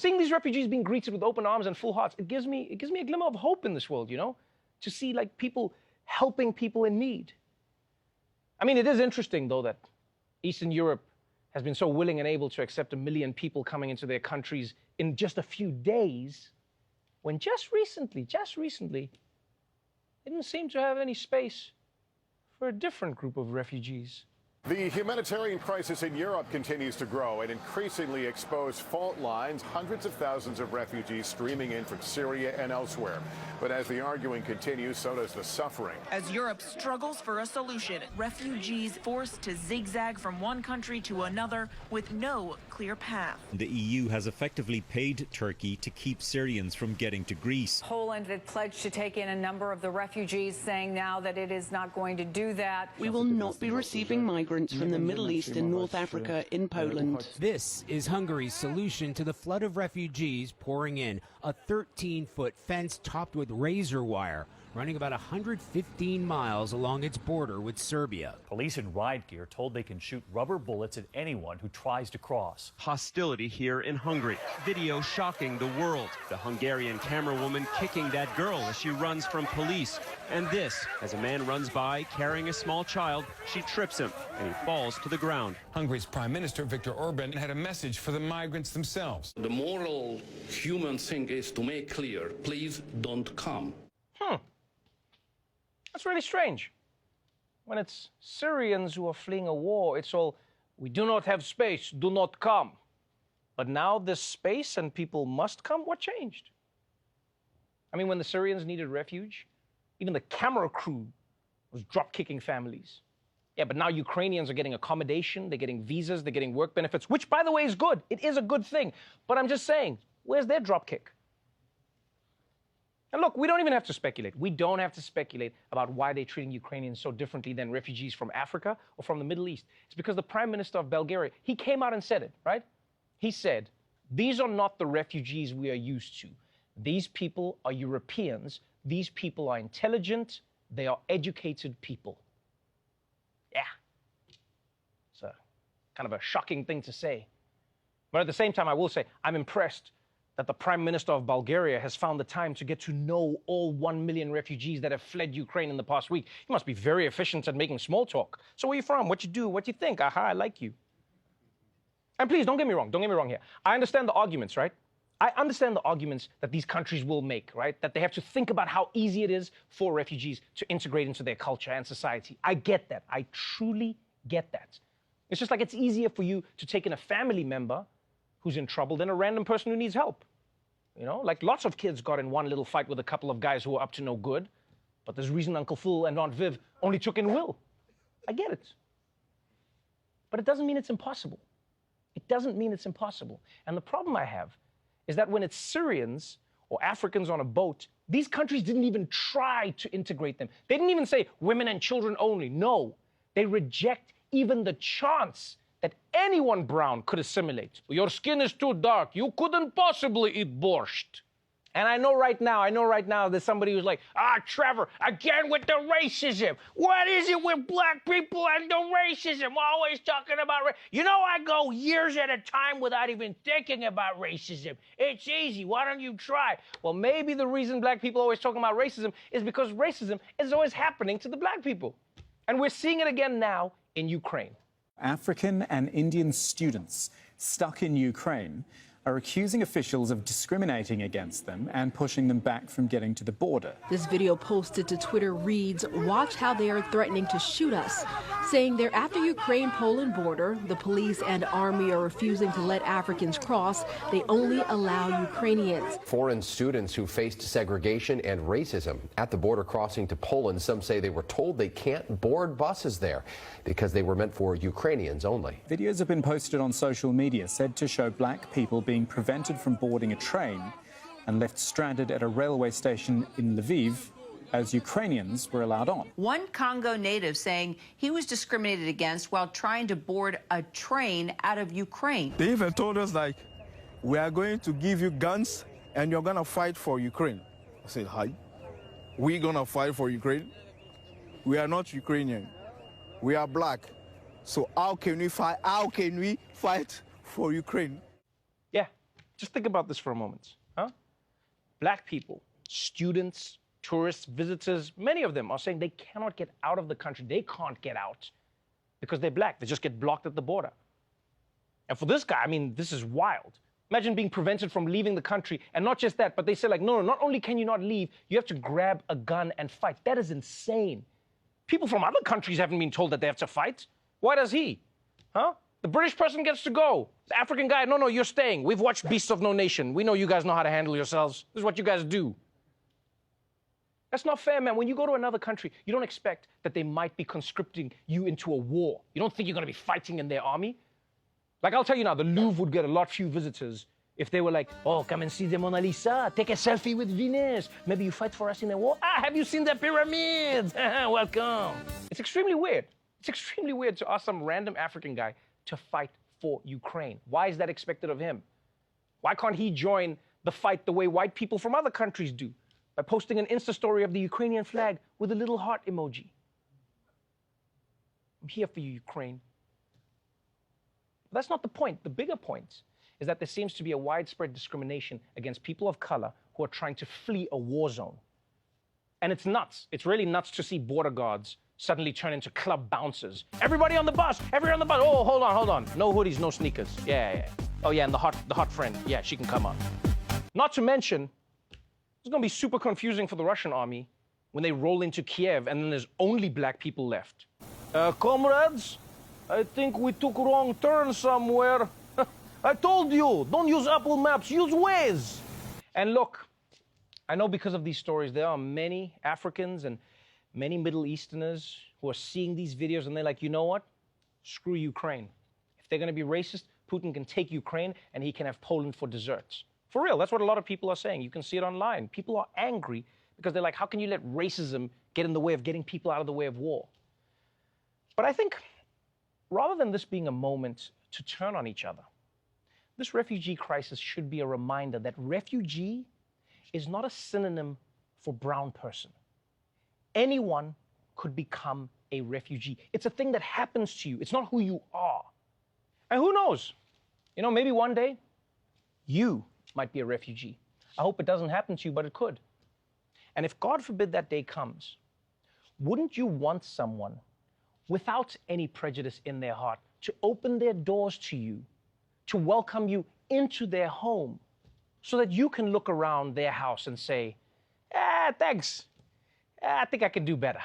seeing these refugees being greeted with open arms and full hearts, it gives me a glimmer of hope in this world, you know, to see like people helping people in need. I mean, it is interesting though that Eastern Europe has been so willing and able to accept 1 million people coming into their countries in just a few days, when just recently, they didn't seem to have any space for a different group of refugees. The humanitarian crisis in Europe continues to grow and increasingly expose fault lines, hundreds of thousands of refugees streaming in from Syria and elsewhere. But as the arguing continues, so does the suffering. As Europe struggles for a solution, refugees forced to zigzag from one country to another with no clear path. The EU has effectively paid Turkey to keep Syrians from getting to Greece. Poland had pledged to take in a number of the refugees, saying now that it is not going to do that. We will not be receiving migrants from the Middle East and North Africa in Poland. This is Hungary's solution to the flood of refugees pouring in, a 13-foot fence topped with razor wire, running about 115 miles along its border with Serbia. Police in riot gear told they can shoot rubber bullets at anyone who tries to cross. Hostility here in Hungary. Video shocking the world. The Hungarian camerawoman kicking that girl as she runs from police. And this, as a man runs by carrying a small child, she trips him and he falls to the ground. Hungary's Prime Minister Viktor Orban had a message for the migrants themselves. The moral human thing is to make clear, please don't come. That's really strange. When it's Syrians who are fleeing a war, it's all, we do not have space, do not come. But now there's space and people must come? What changed? I mean, when the Syrians needed refuge, even the camera crew was drop-kicking families. Yeah, but now Ukrainians are getting accommodation, they're getting visas, they're getting work benefits, which, by the way, is good. It is a good thing. But I'm just saying, where's their drop-kick? And look, we don't even have to speculate. We don't have to speculate about why they're treating Ukrainians so differently than refugees from Africa or from the Middle East. It's because the Prime Minister of Bulgaria, he came out and said it, right? He said, these are not the refugees we are used to. These people are Europeans. These people are intelligent. They are educated people. Yeah. It's a kind of a shocking thing to say. But at the same time, I will say, I'm impressed that the Prime Minister of Bulgaria has found the time to get to know all 1 million refugees that have fled Ukraine in the past week. He must be very efficient at making small talk. So where are you from? What you do? What you think? Aha, I like you. And please, don't get me wrong. Don't get me wrong here. I understand the arguments, right? I understand the arguments that these countries will make, right? That they have to think about how easy it is for refugees to integrate into their culture and society. I get that. I truly get that. It's just like it's easier for you to take in a family member who's in trouble than a random person who needs help. You know, like lots of kids got in one little fight with a couple of guys who were up to no good, but there's a reason Uncle Phil and Aunt Viv only took in Will. I get it. But it doesn't mean it's impossible. It doesn't mean it's impossible. And the problem I have is that when it's Syrians or Africans on a boat, these countries didn't even try to integrate them. They didn't even say women and children only. No, they reject even the chance that anyone brown could assimilate. Your skin is too dark. You couldn't possibly eat borscht. And I know right now there's somebody who's like, Trevor, again with the racism. What is it with black people and the racism? Always talking about race. You know, I go years at a time without even thinking about racism. It's easy. Why don't you try? Well, maybe the reason black people are always talking about racism is because racism is always happening to the black people. And we're seeing it again now in Ukraine. African and Indian students stuck in Ukraine are accusing officials of discriminating against them and pushing them back from getting to the border. This video posted to Twitter reads, "Watch how they are threatening to shoot us," saying they're at the Ukraine-Poland border. The police and army are refusing to let Africans cross. They only allow Ukrainians. Foreign students who faced segregation and racism at the border crossing to Poland. Some say they were told they can't board buses there because they were meant for Ukrainians only. Videos have been posted on social media said to show black people being prevented from boarding a train and left stranded at a railway station in Lviv as Ukrainians were allowed on. One Congo native saying he was discriminated against while trying to board a train out of Ukraine. They even told us, like, we are going to give you guns and you're going to fight for Ukraine. I said, hi, we're going to fight for Ukraine? We are not Ukrainian. We are black. So how can we fight? How can we fight for Ukraine? Just think about this for a moment. Huh? Black people, students, tourists, visitors, many of them are saying they cannot get out of the country. They can't get out because they're black. They just get blocked at the border. And for this guy, I mean, this is wild. Imagine being prevented from leaving the country. And not just that, but they say like, no, not only can you not leave, you have to grab a gun and fight. That is insane. People from other countries haven't been told that they have to fight. Why does he? Huh? The British person gets to go. The African guy, no, you're staying. We've watched Beasts of No Nation. We know you guys know how to handle yourselves. This is what you guys do. That's not fair, man. When you go to another country, you don't expect that they might be conscripting you into a war. You don't think you're going to be fighting in their army. Like, I'll tell you now, the Louvre would get a lot few visitors if they were like, oh, come and see the Mona Lisa, take a selfie with Venus. Maybe you fight for us in a war. Have you seen the pyramids? Welcome. It's extremely weird. It's extremely weird to ask some random African guy to fight for Ukraine. Why is that expected of him? Why can't he join the fight the way white people from other countries do? By posting an Insta story of the Ukrainian flag with a little heart emoji. I'm here for you, Ukraine. But that's not the point. The bigger point is that there seems to be a widespread discrimination against people of color who are trying to flee a war zone. And it's nuts. It's really nuts to see border guards suddenly turn into club bouncers. Everybody on the bus! Everybody on the bus! Oh, hold on. No hoodies, no sneakers. Yeah. Oh, yeah, and the hot friend. Yeah, she can come on. Not to mention, it's going to be super confusing for the Russian army when they roll into Kiev and then there's only black people left. Comrades, I think we took a wrong turn somewhere. I told you, don't use Apple Maps, use Waze. And look, I know because of these stories, there are many Africans and many Middle Easterners who are seeing these videos and they're like, you know what? Screw Ukraine. If they're going to be racist, Putin can take Ukraine and he can have Poland for desserts. For real, that's what a lot of people are saying. You can see it online. People are angry because they're like, how can you let racism get in the way of getting people out of the way of war? But I think rather than this being a moment to turn on each other, this refugee crisis should be a reminder that refugee is not a synonym for brown person. Anyone could become a refugee. It's a thing that happens to you. It's not who you are. And who knows? You know, maybe one day you might be a refugee. I hope it doesn't happen to you, but it could. And if God forbid that day comes, wouldn't you want someone without any prejudice in their heart to open their doors to you, to welcome you into their home, so that you can look around their house and say, thanks. I think I can do better.